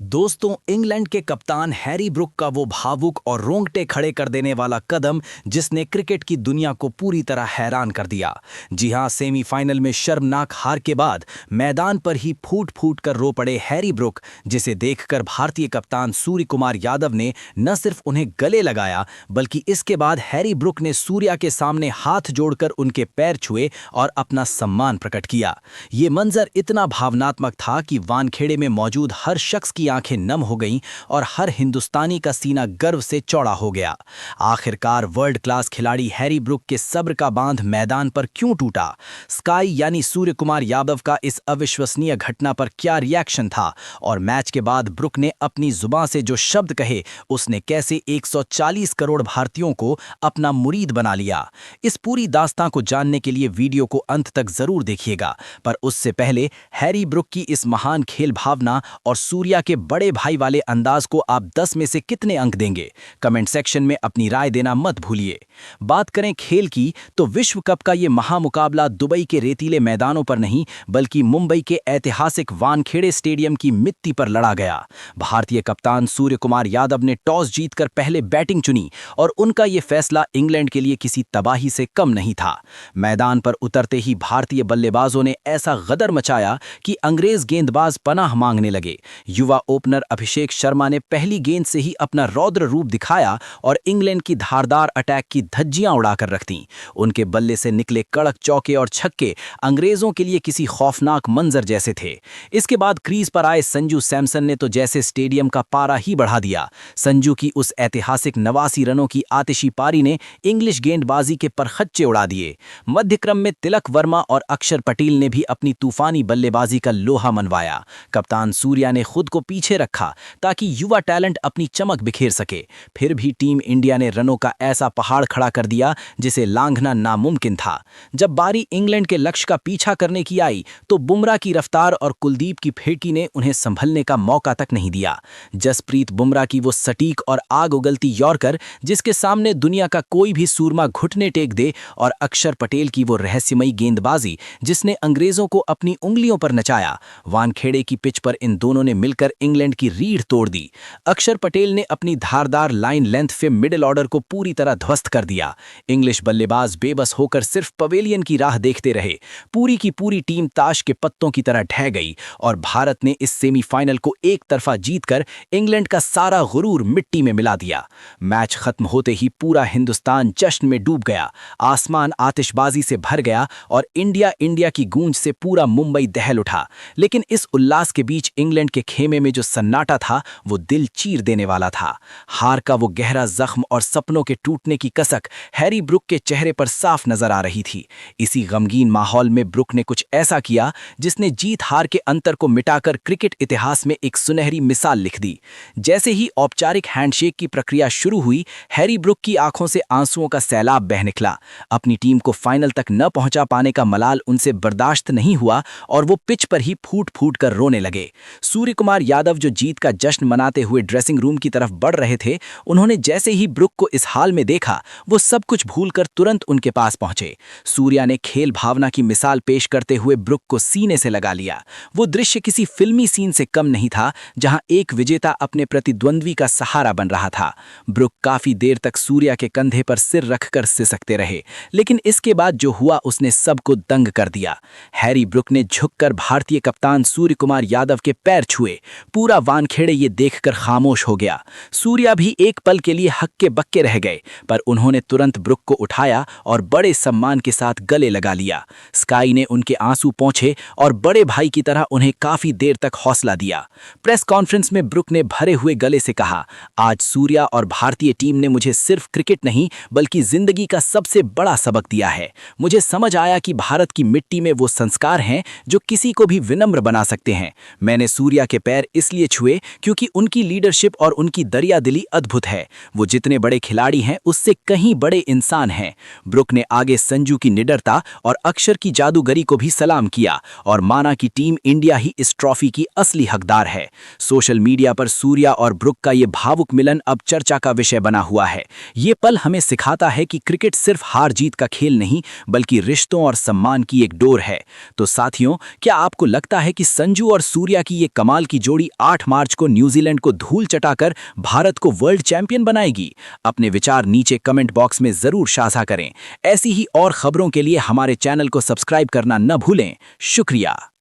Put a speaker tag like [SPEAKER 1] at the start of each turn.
[SPEAKER 1] दोस्तों, इंग्लैंड के कप्तान हैरी ब्रुक का वो भावुक और रोंगटे खड़े कर देने वाला कदम जिसने क्रिकेट की दुनिया को पूरी तरह हैरान कर दिया। जी हां, सेमीफाइनल में शर्मनाक हार के बाद मैदान पर ही फूट फूट कर रो पड़े हैरी ब्रुक, जिसे देखकर भारतीय कप्तान सूर्य कुमार यादव ने न सिर्फ उन्हें गले लगाया बल्कि इसके बाद हैरी ब्रुक ने सूर्या के सामने हाथ जोड़कर उनके पैर छुए और अपना सम्मान प्रकट किया। ये मंजर इतना भावनात्मक था कि वानखेड़े में मौजूद हर शख्स की आंखें नम हो गईं और हर हिंदुस्तानी का सीना गर्व से चौड़ा हो गया। आखिरकार वर्ल्ड क्लास खिलाड़ी हैरी ब्रुक के सब्र का बांध मैदान पर क्यों टूटा? स्काई यानी सूर्य कुमार यादव का इस अविश्वसनीय घटना पर क्या रिएक्शन था और मैच के बाद ब्रुक ने अपनी जुबान से जो शब्द कहे, उसने कैसे 140 करोड़ भारतीयों को अपना मुरीद बना लिया? इस पूरी दास्तां को जानने के लिए वीडियो को अंत तक जरूर देखिएगा, पर उससे पहले हैरी ब्रुक की इस महान खेल भावना और सूर्या के बड़े भाई वाले अंदाज को आप 10 में से कितने अंक देंगे? कमेंट सेक्शन में अपनी राय देना मत भूलिए। बात करें खेल की, तो विश्व कप का ये महामुकाबला दुबई के रेतीले मैदानों पर नहीं बल्कि मुंबई के ऐतिहासिक वानखेड़े स्टेडियम की मिट्टी पर लड़ा गया। भारतीय कप्तान सूर्य कुमार यादव ने टॉस जीतकर पहले बैटिंग चुनी और उनका ये फैसला इंग्लैंड के लिए किसी तबाही से कम नहीं था। मैदान पर उतरते ही भारतीय बल्लेबाजों ने ऐसा गदर मचाया कि अंग्रेज गेंदबाज पनाह मांगने लगे। युवा ओपनर अभिषेक शर्मा ने पहली गेंद से ही अपना रौद्र रूप दिखाया और इंग्लैंड की धारदार अटैक की धज्जियां उड़ाकर रख दी। उनके बल्ले से निकले कड़क चौके और छक्के अंग्रेजों के लिए किसी खौफनाक मंजर जैसे थे। इसके बाद क्रीज पर आए संजू सैमसन ने तो जैसे स्टेडियम का पारा ही बढ़ा दिया। संजू की उस ऐतिहासिक 89 रनों की आतिशी पारी ने इंग्लिश गेंदबाजी के परखच्चे उड़ा दिए। मध्यक्रम में तिलक वर्मा और अक्षर पटेल ने भी अपनी तूफानी बल्लेबाजी का लोहा मनवाया। कप्तान सूर्या ने खुद को पीछे रखा ताकि युवा टैलेंट अपनी चमक बिखेर सके। फिर भी टीम इंडिया ने रनों का ऐसा पहाड़ खड़ा कर दिया जिसे लांघना नामुमकिन था। जब बारी इंग्लैंड के लक्ष्य का पीछा करने की आई तो बुमराह की रफ्तार और कुलदीप की फेंकी ने उन्हें संभलने का मौका तक नहीं दिया। जसप्रीत बुमराह की वो सटीक और आग उगलती यॉर्कर जिसके सामने दुनिया का कोई भी सूरमा घुटने टेक दे, और अक्षर पटेल की वो रहस्यमयी गेंदबाजी जिसने अंग्रेजों को अपनी उंगलियों पर नचाया। वानखेड़े की पिच पर इन दोनों ने मिलकर इंग्लैंड की रीढ़ तोड़ दी। अक्षर पटेल ने अपनी धारदार लाइन लेंथ से मिडिल ऑर्डर को पूरी तरह ध्वस्त कर दिया। इंग्लिश बल्लेबाज बेबस होकर सिर्फ पवेलियन की राह देखते रहे। पूरी की पूरी टीम ताश के पत्तों की तरह ढह गई और भारत ने इस सेमीफाइनल को एक तरफा जीतकर इंग्लैंड का सारा गुरूर मिट्टी में मिला दिया। मैच खत्म होते ही पूरा हिंदुस्तान जश्न में डूब गया। आसमान आतिशबाजी से भर गया और इंडिया इंडिया की गूंज से पूरा मुंबई दहल उठा। लेकिन इस उल्लास के बीच इंग्लैंड के खेमे में जो सन्नाटा था वो दिल चीर देने वाला था। हार का वो गहरा जख्म और सपनों के टूटने की कसक हैरी ब्रुक के चेहरे पर साफ नजर आ रही थी। इसी गमगीन माहौल में ब्रुक ने कुछ ऐसा किया जिसने जीत हार के अंतर को मिटाकर क्रिकेट इतिहास में एक सुनहरी मिसाल लिख दी। जैसे ही औपचारिक हैंडशेक की प्रक्रिया शुरू हुई, हैरी ब्रुक की आंखों से आंसुओं का सैलाब बह निकला। अपनी टीम को फाइनल तक न पहुंचा पाने का मलाल उनसे बर्दाश्त नहीं हुआ और वो पिच पर ही फूट फूट कर रोने लगे। सूर्य कुमार यादव जो जीत का जश्न मनाते हुए ड्रेसिंग रूम की तरफ बढ़ रहे थे, उन्होंने जैसे ही ब्रुक को इस हाल में देखा वो सब कुछ भूलकर तुरंत उनके पास पहुंचे। सूर्या ने खेल भावना की मिसाल पेश करते हुए ब्रुक को सीने से लगा लिया। वो दृश्य किसी फिल्मी सीन से कम नहीं था जहां एक विजेता अपने प्रतिद्वंद्वी का सहारा बन रहा था। ब्रुक काफी देर तक सूर्या के कंधे पर सिर रखकर सिसकते रहे, लेकिन इसके बाद जो हुआ उसने सबको दंग कर दिया। हैरी ब्रुक ने झुककर भारतीय कप्तान सूर्य कुमार यादव के पैर छुए। पूरा वानखेड़े ये देखकर खामोश हो गया। सूर्या भी एक पल के लिए हक्के बक्के रह गए, पर उन्होंने तुरंत ब्रुक को उठाया और बड़े सम्मान के साथ गले लगा लिया। स्काई ने उनके आंसू पोंछे और बड़े भाई की तरह उन्हें काफी देर तक हौसला दिया। प्रेस कॉन्फ्रेंस में ब्रुक ने भरे हुए गले से कहा, आज सूर्या और भारतीय टीम ने मुझे सिर्फ क्रिकेट नहीं बल्कि जिंदगी का सबसे बड़ा सबक दिया है। मुझे समझ आया कि भारत की मिट्टी में वो संस्कार हैं जो किसी को भी विनम्र बना सकते हैं। मैंने सूर्या के पैर इसलिए छुए क्योंकि उनकी लीडरशिप और उनकी दरियादिली अद्भुत है। वो जितने बड़े खिलाड़ी हैं उससे कहीं बड़े इंसान हैं। ब्रुक ने आगे संजू की निडरता और अक्षर की जादूगरी को भी सलाम किया और माना कि टीम इंडिया ही इस ट्रॉफी की असली हकदार है। सोशल मीडिया पर सूर्या और ब्रुक का ये भावुक मिलन अब चर्चा का विषय बना हुआ है। ये पल हमें सिखाता है कि क्रिकेट सिर्फ हार जीत का खेल नहीं बल्कि रिश्तों और सम्मान की एक डोर है। तो साथियों, क्या आपको लगता है कि संजू और सूर्या की ये कमाल की जोड़ी 8 मार्च को न्यूजीलैंड को धूल चटाकर भारत को वर्ल्ड चैंपियन बनाएगी? अपने विचार नीचे कमेंट बॉक्स में जरूर साझा करें। ऐसी ही और खबरों के लिए हमारे चैनल को सब्सक्राइब करना न भूलें। शुक्रिया।